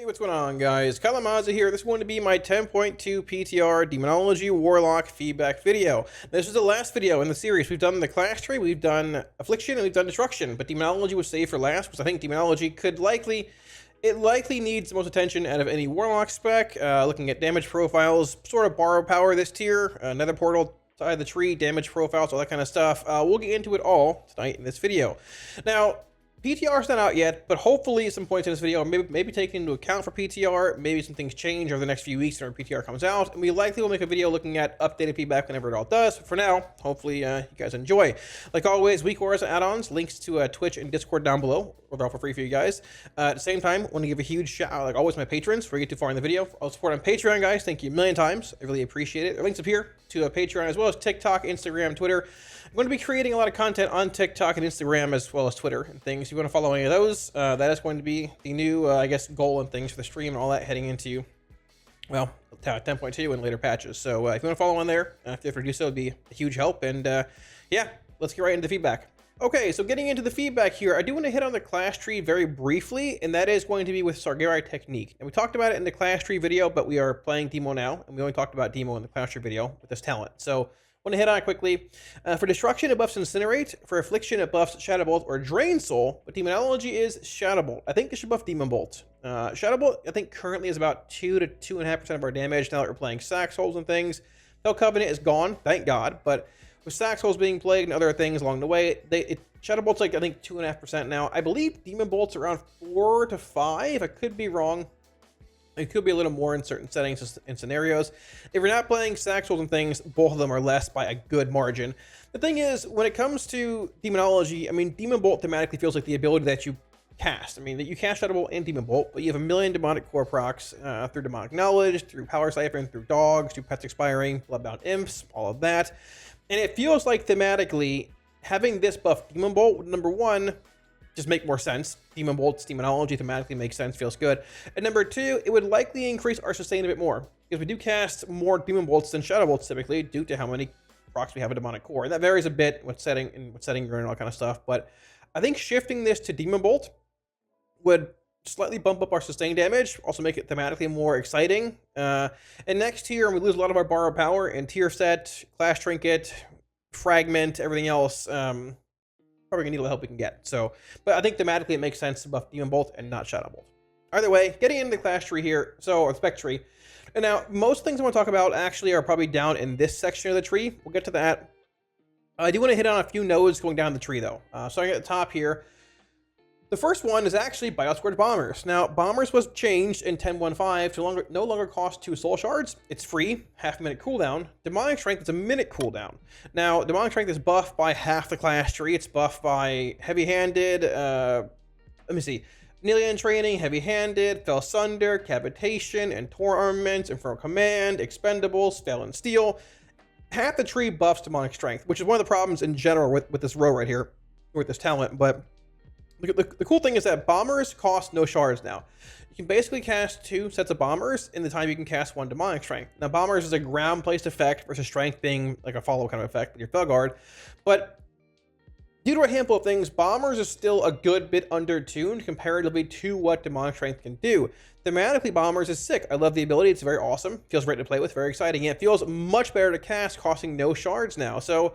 What's going on, guys? Kalamazi here. This is going to be my 10.2 PTR Demonology Warlock feedback video. This is the last video in the series. We've done the class tree, we've done Affliction, and we've done Destruction, but Demonology was saved for last because I think Demonology likely needs the most attention out of any Warlock spec. Looking at damage profiles, sort of borrow power this tier, Nether Portal, side of the tree, damage profiles, all that kind of stuff. We'll get into it all tonight in this video. Now, PTR is not out yet, but hopefully some points in this video maybe taken into account for PTR. Maybe some things change over the next few weeks when PTR comes out, and we likely will make a video looking at updated feedback whenever it all does. But for now, hopefully you guys enjoy. Like always, week auras and add-ons, links to Twitch and Discord down below. They're all for free for you guys. At the same time, I want to give a huge shout out, like always, to my patrons. Before we get too far in the video, for all support on Patreon, guys, thank you a million times. I really appreciate it. There are links up here to Patreon as well as TikTok, Instagram, Twitter. I'm going to be creating a lot of content on TikTok and Instagram as well as Twitter and things. If you want to follow any of those, that is going to be the new, I guess, goal and things for the stream and all that heading into, well, 10.2 and later patches. So if you want to follow on there, feel free to do so. It'd be a huge help. And yeah, let's get right into the feedback. Okay, so getting into the feedback here, I do want to hit on the class tree very briefly, and that is going to be with Sargerai Technique. And we talked about it in the class tree video, but we are playing Demo now, and we only talked about Demo in the class tree video with this talent. So I want to hit on it quickly. For Destruction, it buffs Incinerate. For Affliction, it buffs Shadow Bolt or Drain Soul, but Demonology is Shadow Bolt. I think this should buff Demon Bolt. Shadow Bolt, I think, currently is about 2 to 2.5% of our damage now that we're playing Sax Holes and things. Hell Covenant is gone, thank God, but with Sax Holes being plagued and other things along the way, Shadow Bolt's like, I think, 2.5% now. I believe Demon Bolt's around 4 to 5. I could be wrong. It could be a little more in certain settings and scenarios. If you're not playing Sax Holes and things, both of them are less by a good margin. The thing is, when it comes to Demonology, I mean, Demon Bolt thematically feels like the ability that you cast. I mean, that you cast Shadow Bolt and Demon Bolt, but you have a million demonic core procs through Demonic Knowledge, through Power Siphon, through Dogs, through Pets Expiring, Bloodbound Imps, all of that. And it feels like thematically, having this buff Demon Bolt would, number one, just make more sense. Demon Bolt's Demonology thematically makes sense, feels good. And number two, it would likely increase our sustain a bit more, because we do cast more Demon Bolts than Shadow Bolts typically, due to how many procs we have a demonic core. And that varies a bit what setting you're in and all kind of stuff. But I think shifting this to Demon Bolt would slightly bump up our sustain damage, also make it thematically more exciting. And next tier, we lose a lot of our borrow power in tier set, class trinket, fragment, everything else. Probably gonna need all the help we can get. So, but I think thematically it makes sense to buff Demon Bolt and not Shadow Bolt. Either way, getting into the class tree here, or spec tree. And now, most things I want to talk about actually are probably down in this section of the tree. We'll get to that. I do want to hit on a few nodes going down the tree though. Starting at the top here. The first one is actually Bioscourge Bombers. Now, Bombers was changed in 10.1.5 to no longer cost 2 soul shards. It's free, half-minute cooldown. Demonic Strength is a minute cooldown. Now, Demonic Strength is buffed by half the class tree. It's buffed by Heavy-Handed, let me see, Nillian Training, Heavy-Handed, Fell Sunder, Cavitation, and Tor Armaments, Infernal Command, Expendables, Fell and Steel. Half the tree buffs Demonic Strength, which is one of the problems in general with this row right here, with this talent, but the cool thing is that Bombers cost no shards now. You can basically cast 2 sets of Bombers in the time you can cast 1 Demonic Strength. Now, Bombers is a ground-placed effect versus Strength being like a follow kind of effect with your Felguard. But due to a handful of things, Bombers is still a good bit under-tuned comparatively to what Demonic Strength can do. Thematically, Bombers is sick. I love the ability. It's very awesome. Feels great to play with. Very exciting. And it feels much better to cast, costing no shards now. So,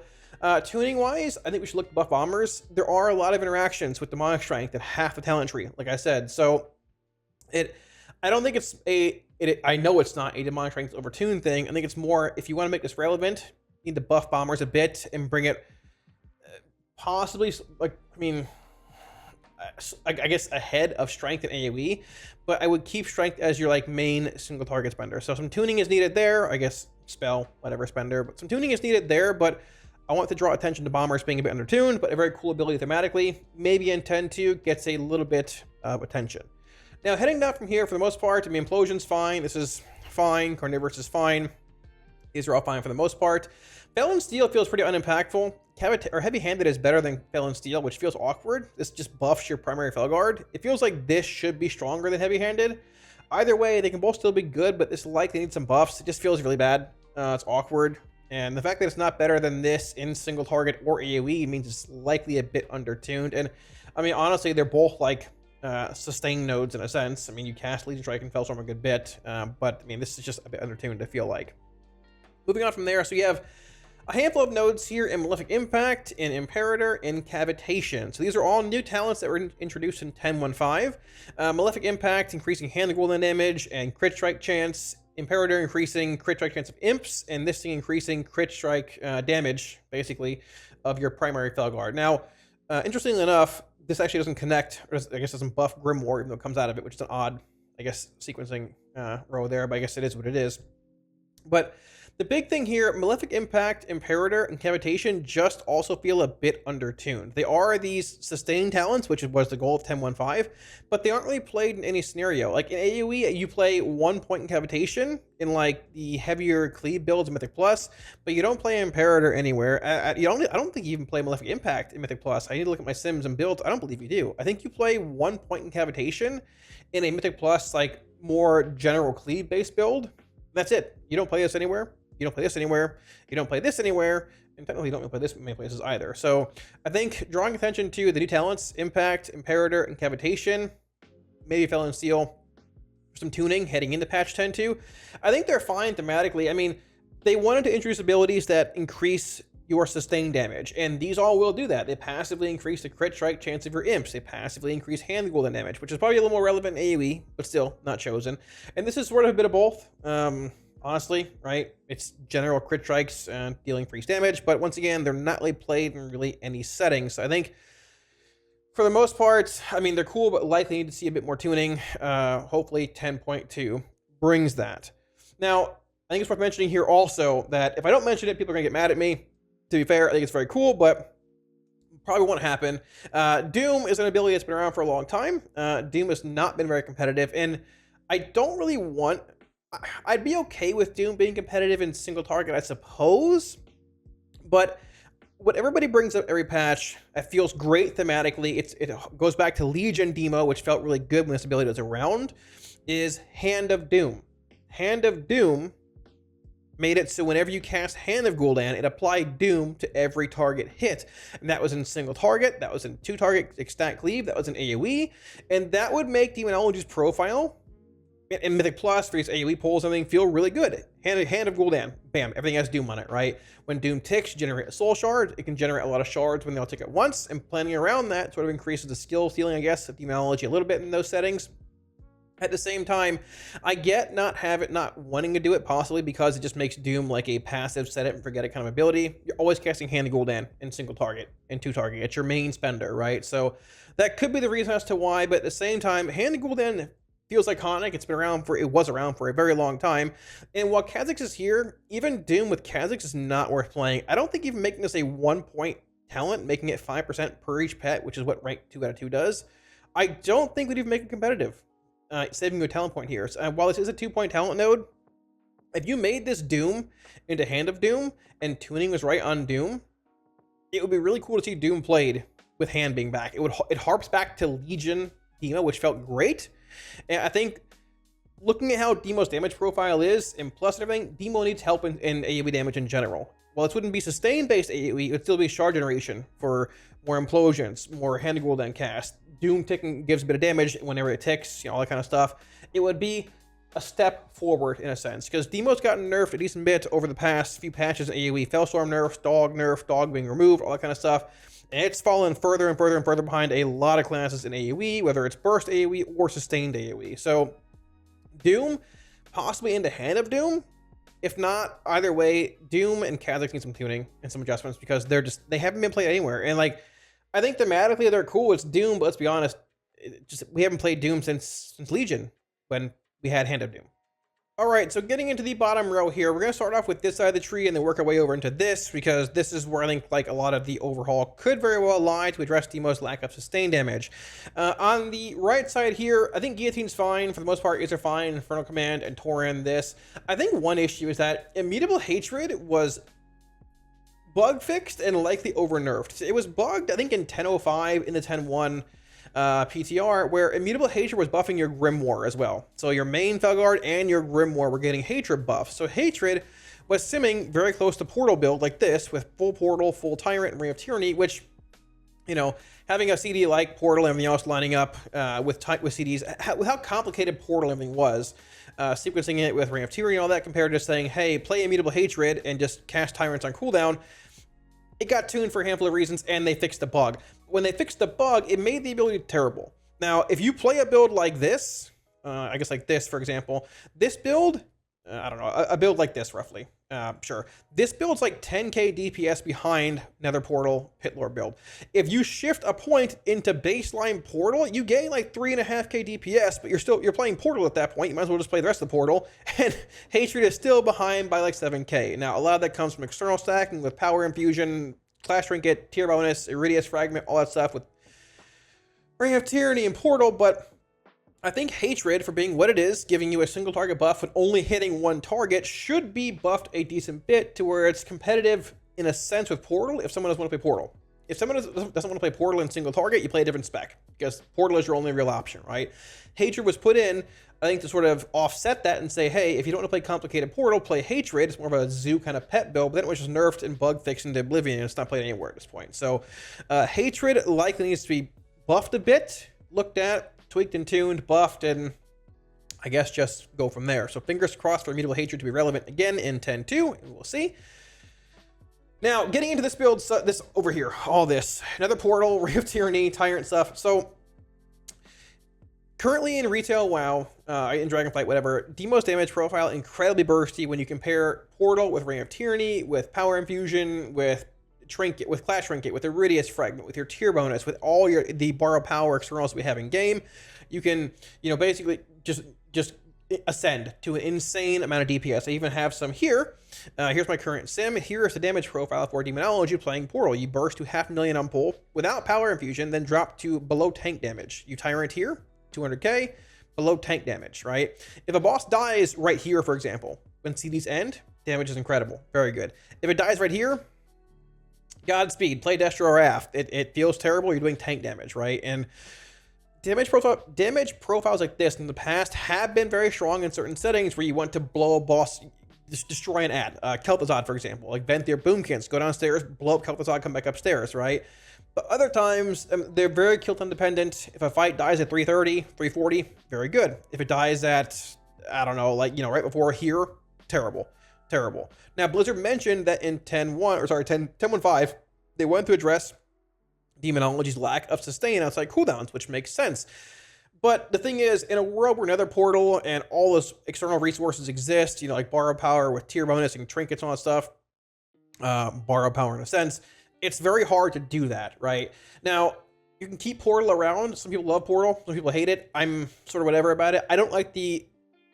tuning wise, I think we should look to buff Bombers. There are a lot of interactions with Demonic Strength at half the talent tree, like I said. So I don't think it's I know it's not a Demonic Strength overtune thing. I think it's more, if you want to make this relevant, you need to buff Bombers a bit and bring it possibly, like, I mean, I guess ahead of Strength and AoE, but I would keep Strength as your like main single target spender. So some tuning is needed there, I guess spell, whatever spender, but some tuning is needed there, but I want to draw attention to Bombers being a bit undertuned, but a very cool ability thematically. Maybe in 10.2 gets a little bit of attention. Now, heading down from here, for the most part, I mean, Implosion's fine. This is fine. Carnivorous is fine. These are all fine for the most part. Fell and Steel feels pretty unimpactful. Heavy-Handed is better than Fell and Steel, which feels awkward. This just buffs your primary Felguard. It feels like this should be stronger than Heavy-Handed. Either way, they can both still be good, but this likely needs some buffs. It just feels really bad. It's awkward. And the fact that it's not better than this in single target or AoE means it's likely a bit undertuned. And I mean, honestly, they're both like sustain nodes in a sense. I mean, you cast Legion Strike and Fellstorm a good bit, but I mean, this is just a bit undertuned, I feel like. Moving on from there, so you have a handful of nodes here in Malefic Impact, in Imperator, in Cavitation. So these are all new talents that were introduced in 10.1.5. Malefic Impact increasing hand golden damage and crit strike chance. Imperator increasing crit strike chance of imps, and this thing increasing crit strike damage, basically, of your primary Felguard. Now, interestingly enough, this actually doesn't connect, or I guess doesn't buff Grimoire, even though it comes out of it, which is an odd, I guess, sequencing row there, but I guess it is what it is. But the big thing here, Malefic Impact, Imperator, and Cavitation just also feel a bit undertuned. They are these sustained talents, which was the goal of 10.1.5, but they aren't really played in any scenario. Like in AoE, you play 1 point in Cavitation in like the heavier cleave builds in Mythic Plus, but you don't play Imperator anywhere. I don't think you even play Malefic Impact in Mythic Plus. I need to look at my sims and builds. I don't believe you do. I think you play 1 point in Cavitation in a Mythic Plus, like more general cleave based build. That's it. You don't play this anywhere. You don't play this anywhere. You don't play this anywhere. And technically you don't play this in many places either. So I think drawing attention to the new talents, Impact, Imperator, and Cavitation, maybe Felon Steel, some tuning heading into patch 10.2. I think they're fine thematically. I mean, they wanted to introduce abilities that increase your sustained damage, and these all will do that. They passively increase the crit strike chance of your imps. They passively increase hand golden damage, which is probably a little more relevant in AoE, but still not chosen. And this is sort of a bit of both. Honestly, right? It's general crit strikes and dealing freeze damage, but once again, they're not really played in really any settings. So I think for the most part, I mean, they're cool, but likely need to see a bit more tuning. Hopefully 10.2 brings that. Now, I think it's worth mentioning here also that if I don't mention it, people are gonna get mad at me. To be fair, I think it's very cool, but probably won't happen. Doom is an ability that's been around for a long time. Doom has not been very competitive, and I don't really want... I'd be okay with Doom being competitive in single target, I suppose, but what everybody brings up every patch, it feels great thematically. It goes back to Legion Demo, which felt really good when this ability was around, is Hand of Doom. Hand of Doom made it so whenever you cast Hand of Gul'dan, it applied Doom to every target hit. And that was in single target, that was in 2 target stat cleave, that was in AoE, and that would make Demonology's profile in Mythic Plus for these AoE pulls and everything feel really good. Hand of Gul'dan, bam, everything has Doom on it, right? When Doom ticks, generate a soul shard. It can generate a lot of shards when they all tick at once, and planning around that sort of increases the skill ceiling, I guess, of Demonology a little bit in those settings. At the same time, I get not wanting to do it, possibly because it just makes Doom like a passive set it and forget it kind of ability. You're always casting Hand of Gul'dan in single target, in 2 target. It's your main spender, right? So that could be the reason as to why, but at the same time, Hand of Gul'dan feels iconic. It was around for a very long time. And while Kha'Zix is here, even Doom with Kha'Zix is not worth playing. I don't think even making this a 1 point talent, making it 5% per each pet, which is what rank 2 out of 2 does, I don't think we'd even make it competitive. Saving you a talent point here. So, while this is a 2 point talent node, if you made this Doom into Hand of Doom and tuning was right on Doom, it would be really cool to see Doom played with Hand being back. It harps back to Legion Demo, which felt great. And I think looking at how Demo's damage profile is, and plus everything, Demo needs help in AoE damage in general. While this wouldn't be sustained-based AoE, it would still be shard generation for more implosions, more Hand of Gul'dan cast. Doom ticking gives a bit of damage whenever it ticks, all that kind of stuff. It would be a step forward in a sense, because Demo's gotten nerfed a decent bit over the past few patches in AoE. Fellstorm nerf, dog being removed, all that kind of stuff. And it's fallen further and further and further behind a lot of classes in AoE, whether it's burst AoE or sustained AoE. So Doom, possibly into Hand of Doom. If not, either way, Doom and Kha'Zix need some tuning and some adjustments because they haven't been played anywhere. And like, I think thematically they're cool. It's Doom, but let's be honest, we haven't played Doom since Legion when we had Hand of Doom. All right, so getting into the bottom row here, we're going to start off with this side of the tree and then work our way over into this, because this is where I think like a lot of the overhaul could very well lie to address Demo's lack of sustained damage. On the right side here, I think Guillotine's fine. For the most part, Is are fine. Infernal Command and Tauren this. I think one issue is that Immutable Hatred was bug fixed and likely over nerfed. It was bugged, I think, in 10.05 in the 10.1 PTR, where Immutable Hatred was buffing your Grimoire as well. So your main Felguard and your Grimoire were getting Hatred buffs. So Hatred was simming very close to Portal build like this, with full Portal, full Tyrant, and Ring of Tyranny, which you know, having a CD like Portal and everything else lining up with CDs, with how complicated Portal everything was, sequencing it with Ring of Tyranny and all that, compared to just saying, hey, play Immutable Hatred and just cast Tyrants on cooldown, it got tuned for a handful of reasons, and they fixed the bug. When they fixed the bug, it made the ability terrible. Now, if you play a build like this, I guess like this, for example, this build, I don't know, a build like this, roughly. Sure. This build's like 10k DPS behind Nether Portal Pit Lord build. If you shift a point into baseline Portal, you gain like 3.5k DPS, but you're playing Portal at that point. You might as well just play the rest of the Portal, and Hatred is still behind by like 7k. Now, a lot of that comes from external stacking with Power Infusion, Clash Trinket, Tier Bonus, Iridius Fragment, all that stuff with Ring of Tyranny and Portal, but I think Hatred, for being what it is, giving you a single target buff and only hitting one target, should be buffed a decent bit to where it's competitive in a sense with Portal if someone doesn't want to play Portal. If someone doesn't want to play Portal and single target, you play a different spec, because Portal is your only real option, right? Hatred was put in, I think, to sort of offset that and say, hey, if you don't want to play complicated Portal, play Hatred. It's more of a zoo kind of pet build, but then it was just nerfed and bug fixed into oblivion, and it's not played anywhere at this point. So Hatred likely needs to be buffed a bit, looked at, tweaked and tuned, buffed, and I guess just go from there. So fingers crossed for Immutable Hatred to be relevant again in 10.2, and we'll see. Now, getting into this build, so this over here, all this, Nether Portal, Ring of Tyranny, Tyrant stuff. So currently in retail WoW, in Dragonflight, whatever, Demo's damage profile incredibly bursty when you compare Portal with Ring of Tyranny, with Power Infusion, with Trinket, with Clash Trinket, with Iridius Fragment, with your tier bonus, with all the borrow power externals we have in game. You can, basically just ascend to an insane amount of DPS. I even have some here. Here's my current sim. Here is the damage profile for Demonology playing Portal. You burst to 500,000 on pull without Power Infusion, then drop to below tank damage. You Tyrant here, 200k, below tank damage, right? If a boss dies right here, for example, when CDs end, damage is incredible. Very good. If it dies right here, Godspeed, play Destro or Aft. It feels terrible. You're doing tank damage, right? And damage profiles like this in the past have been very strong in certain settings where you want to blow a boss, just destroy an ad. Kel'Thuzad, for example, like vent their boomkins, go downstairs, blow up Kel'Thuzad, come back upstairs, right? But other times, they're very kill time dependent. If a fight dies at 330, 340, very good. If it dies at, I don't know, like, right before here, terrible. Terrible. Now, Blizzard mentioned that in 10.1.5, they wanted to address Demonology's lack of sustain outside cooldowns, which makes sense. But the thing is, in a world where Nether Portal and all those external resources exist, like borrow power with tier bonus and trinkets and all that stuff, borrow power in a sense, it's very hard to do that, right? Now, you can keep Portal around. Some people love Portal, some people hate it. I'm sort of whatever about it. I don't like the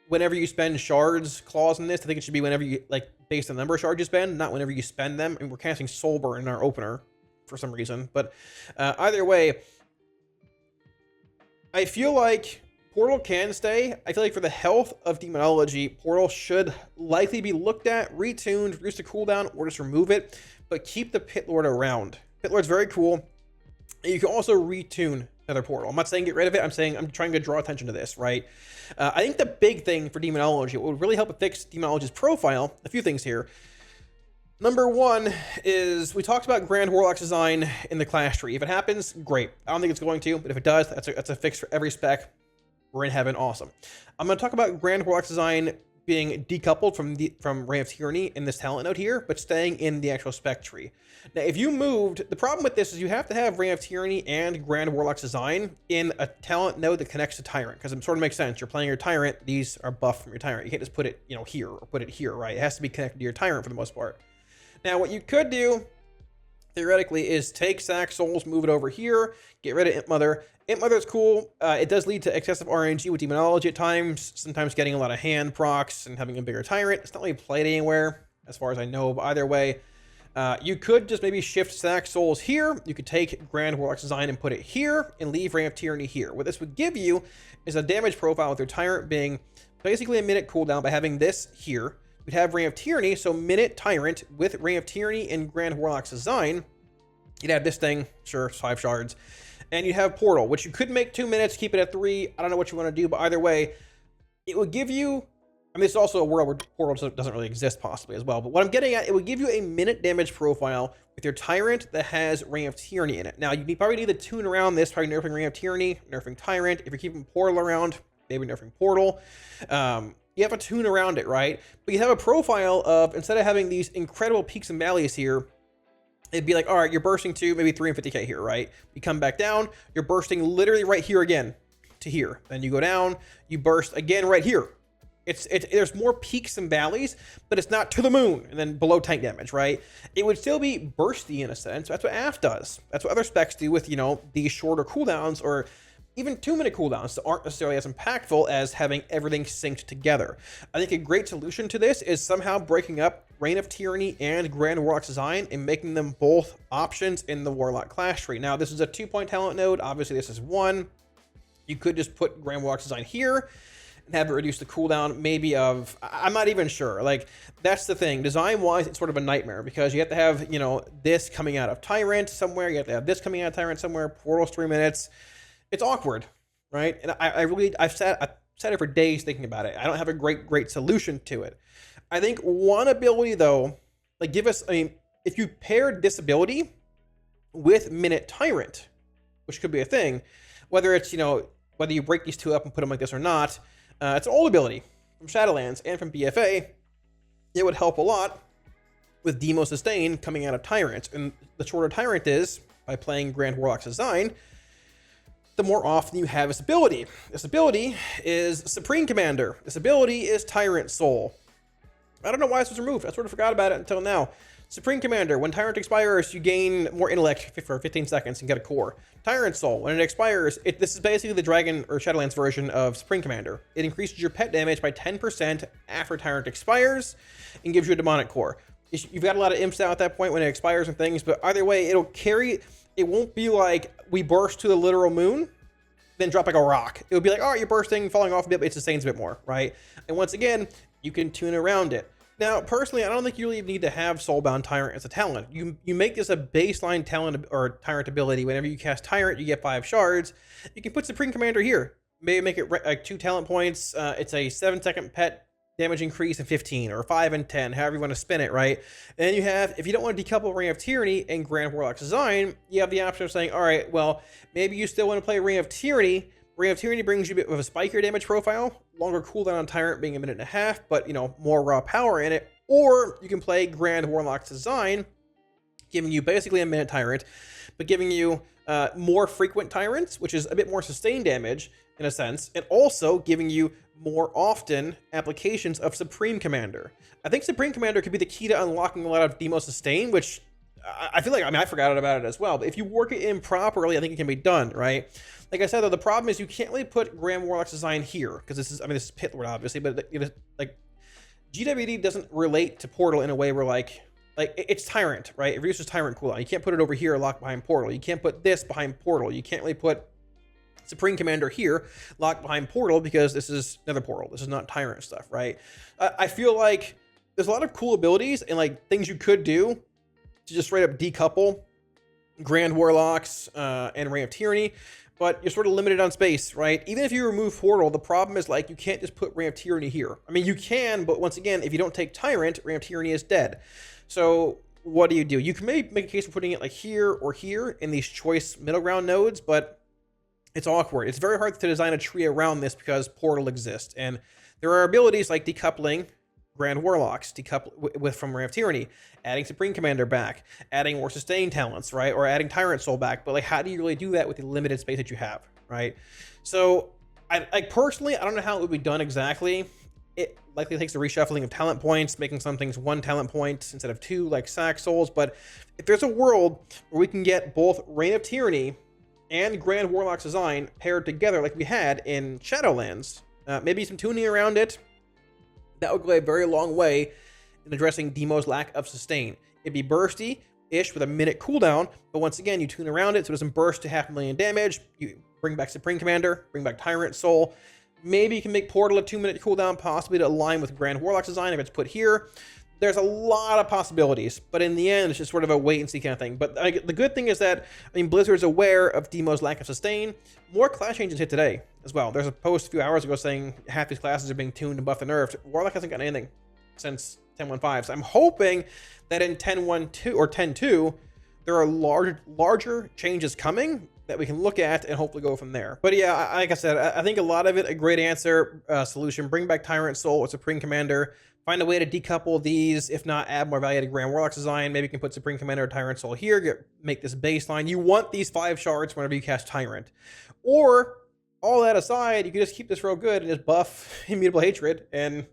whenever you spend shards clause in this. I think it should be whenever you, based on the number of shards you spend, not whenever you spend them. And we're casting Soulburn in our opener for some reason. But either way, I feel like Portal can stay. I feel like for the health of Demonology, Portal should likely be looked at, retuned, reduce the cooldown, or just remove it. But keep the Pit Lord around. Pit Lord's very cool. And you can also retune Nether Portal. I'm not saying get rid of it. I'm saying I'm trying to draw attention to this, right? I think the big thing for Demonology, what would really help it fix Demonology's profile, a few things here. Number one is, we talked about Grand Warlock's design in the Clash tree. If it happens, great. I don't think it's going to, but if it does, that's a fix for every spec. We're in heaven, awesome. I'm going to talk about Grand Warlock's design being decoupled from Ring of Tyranny in this talent node here, but staying in the actual spec tree. Now, if you moved, the problem with this is you have to have Ring of Tyranny and Grand Warlock's design in a talent node that connects to Tyrant, because it sort of makes sense. You're playing your Tyrant, these are buffed from your Tyrant. You can't just put it, here or put it here, right? It has to be connected to your Tyrant for the most part. Now, what you could do, theoretically, is take Sack Souls, move it over here, get rid of Imp Mother. Imp Mother is cool. It does lead to excessive RNG with Demonology at times, sometimes getting a lot of hand procs and having a bigger Tyrant. It's not really played anywhere, as far as I know, but either way, you could just maybe shift Sack Souls here. You could take Grand Warlock's design and put it here, and leave Ring of Tyranny here. What this would give you is a damage profile with your Tyrant being basically a minute cooldown by having this here. We'd have Ring of Tyranny, so minute Tyrant with Ring of Tyranny and Grand Warlock's design. You'd have this thing, sure, 5 shards. And you have Portal, which you could make 2 minutes, keep it at 3. I don't know what you want to do, but either way, it would give you I mean, it's also a world where Portal doesn't really exist possibly as well. But what I'm getting at, it would give you a minute damage profile with your Tyrant that has Reign of Tyranny in it. Now, you probably need to tune around this, probably nerfing Reign of Tyranny, nerfing Tyrant. If you're keeping Portal around, maybe nerfing Portal. You have to tune around it, right? But you have a profile of, instead of having these incredible peaks and valleys here, it'd be like, all right, you're bursting to maybe 350k here, right? You come back down, you're bursting literally right here again to here. Then you go down, you burst again right here. There's more peaks and valleys, but it's not to the moon and then below tank damage, right? It would still be bursty in a sense. That's what AF does. That's what other specs do with, you know, these shorter cooldowns or even 2-minute cooldowns that aren't necessarily as impactful as having everything synced together. I think a great solution to this is somehow breaking up Reign of Tyranny and Grand Warlock's Design and making them both options in the Warlock class tree. Now, this is a 2-point talent node. Obviously, this is 1. You could just put Grand Warlock's Design here and have it reduce the cooldown maybe of, I'm not even sure. Like, that's the thing. Design-wise, it's sort of a nightmare because you have to have, you know, this coming out of Tyrant somewhere. You have to have this coming out of Tyrant somewhere. Portal's 3 minutes. It's awkward, right? And I've sat it for days thinking about it. I don't have a great solution to it. I think one ability, though, like if you paired this ability with Minute Tyrant, which could be a thing, whether it's, you know, whether you break these two up and put them like this or not, it's an old ability from Shadowlands and from BFA. It would help a lot with Demo Sustain coming out of Tyrant. And the shorter Tyrant is, by playing Grand Warlock's Design, the more often you have this ability. This ability is Supreme Commander. This ability is Tyrant Soul. I don't know why this was removed. I sort of forgot about it until now. Supreme Commander, when Tyrant expires, you gain more intellect for 15 seconds and get a core. Tyrant Soul, when it expires, this is basically the Dragon or Shadowlands version of Supreme Commander. It increases your pet damage by 10% after Tyrant expires and gives you a demonic core. You've got a lot of imps out at that point when it expires and things, but either way, it'll carry. It won't be like we burst to the literal moon, then drop like a rock. It would be like, all right, you're bursting, falling off a bit, but it sustains a bit more, right? And once again, you can tune around it. Now, personally, I don't think you really need to have Soulbound Tyrant as a talent. You make this a baseline talent or Tyrant ability. Whenever you cast Tyrant, you get 5 shards. You can put Supreme Commander here. Maybe make it like 2 talent points. It's a 7-second pet damage increase in 15 or 5 and 10, however you want to spin it, right? And then you have, if you don't want to decouple Reign of Tyranny and Grand Warlock's Design, you have the option of saying, all right, well, maybe you still want to play Reign of Tyranny. Reign of Tyranny brings you a bit of a spikier damage profile, longer cooldown on Tyrant being 1.5 minutes, but, you know, more raw power in it. Or you can play Grand Warlock's Design, giving you basically a minute Tyrant, but giving you more frequent Tyrants, which is a bit more sustained damage in a sense, and also giving you more often applications of Supreme Commander. I think Supreme Commander could be the key to unlocking a lot of Demo Sustain, which I feel like, I forgot about it as well, but if you work it in properly, I think it can be done, right? Like I said, though, the problem is you can't really put Grand Warlock's Design here, because this is Pit Lord, obviously, but like, GWD doesn't relate to Portal in a way where, like it's Tyrant, right? It reduces Tyrant cooldown. You can't put it over here locked behind Portal. You can't put this behind Portal. You can't really put Supreme Commander here locked behind Portal because this is another Portal. This is not Tyrant stuff, right? I feel like there's a lot of cool abilities and like things you could do to just straight up decouple Grand Warlocks and Reign of Tyranny, but you're sort of limited on space, right? Even if you remove Portal, the problem is like you can't just put Reign of Tyranny here. I mean, you can, but once again, if you don't take Tyrant, Reign of Tyranny is dead. So what do? You can maybe make a case for putting it like here or here in these choice middle ground nodes, but it's awkward. It's very hard to design a tree around this because Portal exists. And there are abilities like decoupling Grand Warlocks, decouple from Reign of Tyranny, adding Supreme Commander back, adding more sustained talents, right? Or adding Tyrant Soul back. But like, how do you really do that with the limited space that you have, right? So personally, I don't know how it would be done exactly. It likely takes a reshuffling of talent points, making some things 1 talent point instead of 2, like Sack Souls. But if there's a world where we can get both Reign of Tyranny and Grand Warlock's Design paired together like we had in Shadowlands, maybe some tuning around it, that would go a very long way in addressing Demo's lack of sustain. It'd be bursty-ish with a minute cooldown, but once again, you tune around it so it doesn't burst to 500,000 damage. You bring back Supreme Commander, bring back Tyrant Soul. Maybe you can make Portal a 2-minute cooldown, possibly to align with Grand Warlock's Design if it's put here. there's a lot of possibilities, but in the end, it's just sort of a wait and see kind of thing. But the good thing is that, I mean, Blizzard's aware of Demo's lack of sustain. More class changes hit today as well. There's a post a few hours ago saying half these classes are being tuned and buffed and nerfed. Warlock hasn't gotten anything since 10.1.5. So I'm hoping that in 10.1.2 or 10.2, there are larger changes coming that we can look at and hopefully go from there. But yeah, like I said, I think a lot of it, a great answer, solution, bring back Tyrant Soul or Supreme Commander, find a way to decouple these, if not add more value to Grand Warlock's design. Maybe you can put Supreme Commander or Tyrant Soul here, make this baseline. You want these 5 shards whenever you cast Tyrant. Or, all that aside, you can just keep this real good and just buff Immutable Hatred, and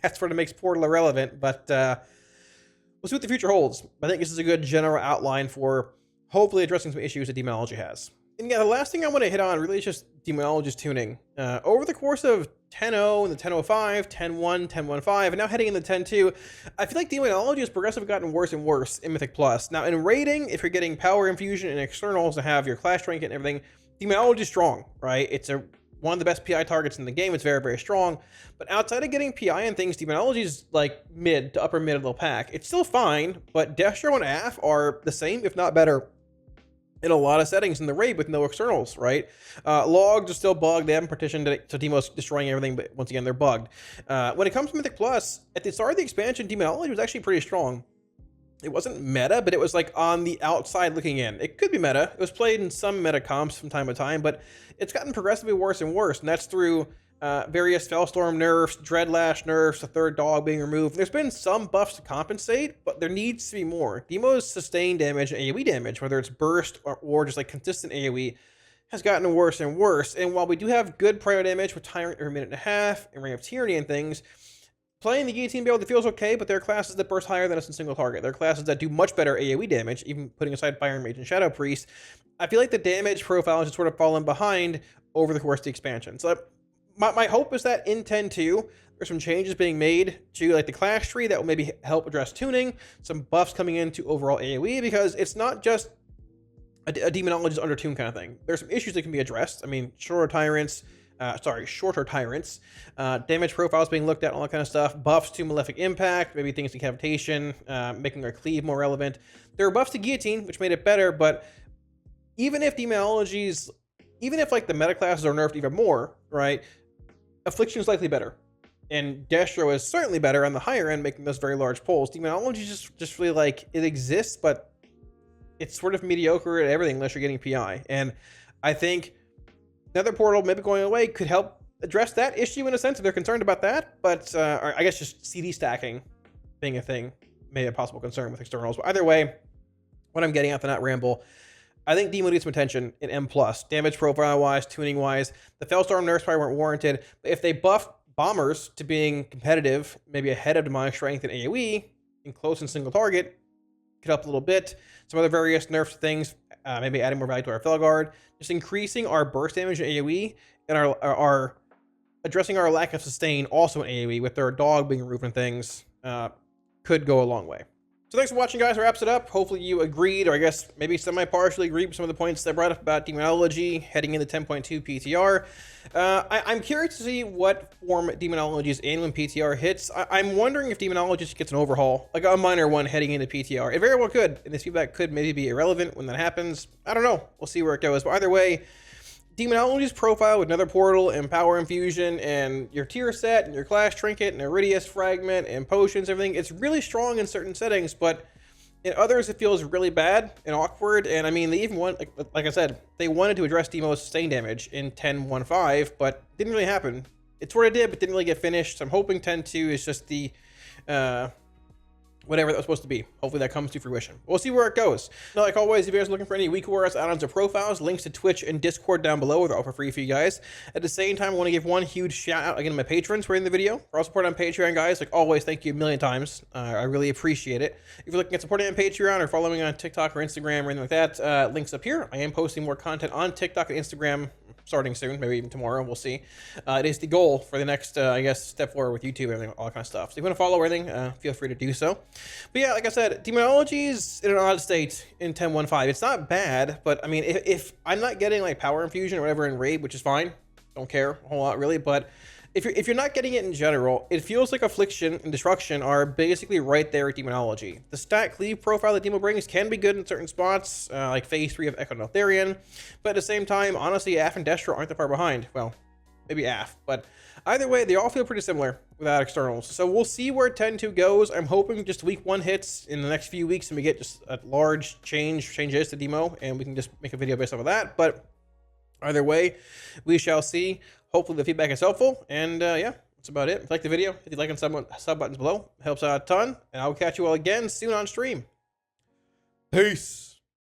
that's what makes Portal irrelevant. But we'll see what the future holds. I think this is a good general outline for hopefully addressing some issues that Demonology has. And yeah, the last thing I want to hit on really is just Demonology's tuning. Over the course of 10.0 and the 10.05, 10.1, 10.1.5, and now heading into 10.2, I feel like Demonology has progressively gotten worse and worse in Mythic Plus. Now, in raiding, if you're getting power infusion and externals to have your class trinket and everything, Demonology is strong, right? It's one of the best PI targets in the game. It's very, very strong. But outside of getting PI and things, Demonology is like mid to upper mid of the pack. It's still fine, but Destro and AF are the same, if not better, in a lot of settings in the raid with no externals, right? Logs are still bugged. They haven't partitioned it, so Demo's destroying everything, but once again, they're bugged. When it comes to Mythic Plus, at the start of the expansion, Demonology was actually pretty strong. It wasn't meta, but it was like on the outside looking in. It could be meta. It was played in some meta comps from time to time, but it's gotten progressively worse and worse, and that's through various Fellstorm nerfs, Dreadlash nerfs, a third dog being removed. There's been some buffs to compensate, but there needs to be more. Demo's sustained damage and AoE damage, whether it's burst or just like consistent AoE, has gotten worse and worse. And while we do have good prior damage with Tyrant every minute and a half and Ring of Tyranny and things, playing the Guillotine build, it feels okay, but there are classes that burst higher than us in single target. There are classes that do much better AoE damage, even putting aside Fire Mage and Shadow Priest. I feel like the damage profile has just sort of fallen behind over the course of the expansion. So my hope is that in 10.2, there's some changes being made to like the class tree that will maybe help address tuning, some buffs coming into overall AoE, because it's not just a Demonologist under tune kind of thing. There's some issues that can be addressed. I mean, shorter Tyrants, damage profiles being looked at, all that kind of stuff, buffs to Malefic Impact, maybe things to Cavitation, making our cleave more relevant. There are buffs to Guillotine, which made it better, but even if like the meta classes are nerfed even more, right, Affliction is likely better. And Destro is certainly better on the higher end, making those very large pulls. Demonology is just really like, it exists, but it's sort of mediocre at everything unless you're getting PI. And I think Nether Portal maybe going away could help address that issue in a sense if they're concerned about that. But or I guess just CD stacking being a thing may be a possible concern with externals. But either way, what I'm getting at, the not ramble, I think Demo needs some attention in M+. Damage profile-wise, tuning-wise. The Fellstorm nerfs probably weren't warranted. But if they buff Bombers to being competitive, maybe ahead of Demonic Strength and AoE, in close and single target, could help a little bit. Some other various nerfs things, maybe adding more value to our Felguard. Just increasing our burst damage in AoE, and our addressing our lack of sustain also in AoE with their dog being removed and things, could go a long way. So thanks for watching, guys. That wraps it up. Hopefully you agreed, or I guess maybe semi-partially agreed with some of the points that I brought up about Demonology heading into 10.2 PTR. I'm curious to see what form Demonology is in when PTR hits. I'm wondering if Demonology just gets an overhaul, like a minor one heading into PTR. It very well could, and this feedback could maybe be irrelevant when that happens. I don't know. We'll see where it goes. But either way, Demonology's profile with Nether Portal and Power Infusion and your tier set and your class trinket and Iridius Fragment and potions, everything, it's really strong in certain settings, but in others it feels really bad and awkward. And I mean, they even want, like I said, they wanted to address Demo's sustain damage in 10.1.5, but didn't really happen. It sort of did, but didn't really get finished. So I'm hoping 10.2 is just the whatever that was supposed to be. Hopefully that comes to fruition. We'll see where it goes. Now, like always, if you guys are looking for any week warriors, add-ons, or profiles, links to Twitch and Discord down below. They're all for free for you guys. At the same time, I want to give one huge shout out again to my patrons who are in the video. For all support on Patreon, guys, like always, thank you a million times. I really appreciate it. If you're looking at supporting on Patreon or following on TikTok or Instagram or anything like that, links up here. I am posting more content on TikTok and Instagram starting soon, maybe even tomorrow, we'll see. It is the goal for the next, I guess, step forward with YouTube and everything, all that kind of stuff. So if you want to follow everything, feel free to do so. But yeah, like I said, Demonology's in an odd state in 10.1.5. It's not bad, but I mean, if I'm not getting like Power Infusion or whatever in Raid, which is fine, don't care a whole lot really, but if you're not getting it in general, it feels like Affliction and Destruction are basically right there at Demonology. The stat cleave profile that Demo brings can be good in certain spots, like Phase 3 of Echo Neltharion, but at the same time, honestly, Af and Destro aren't that far behind. Well, maybe Af, but either way, they all feel pretty similar without externals. So we'll see where 10.2 goes. I'm hoping just week 1 hits in the next few weeks and we get just a large changes to Demo, and we can just make a video based off of that. But either way, we shall see. Hopefully the feedback is helpful, and yeah, that's about it. If you like the video, hit the like and sub buttons below. It helps out a ton, and I'll catch you all again soon on stream. Peace.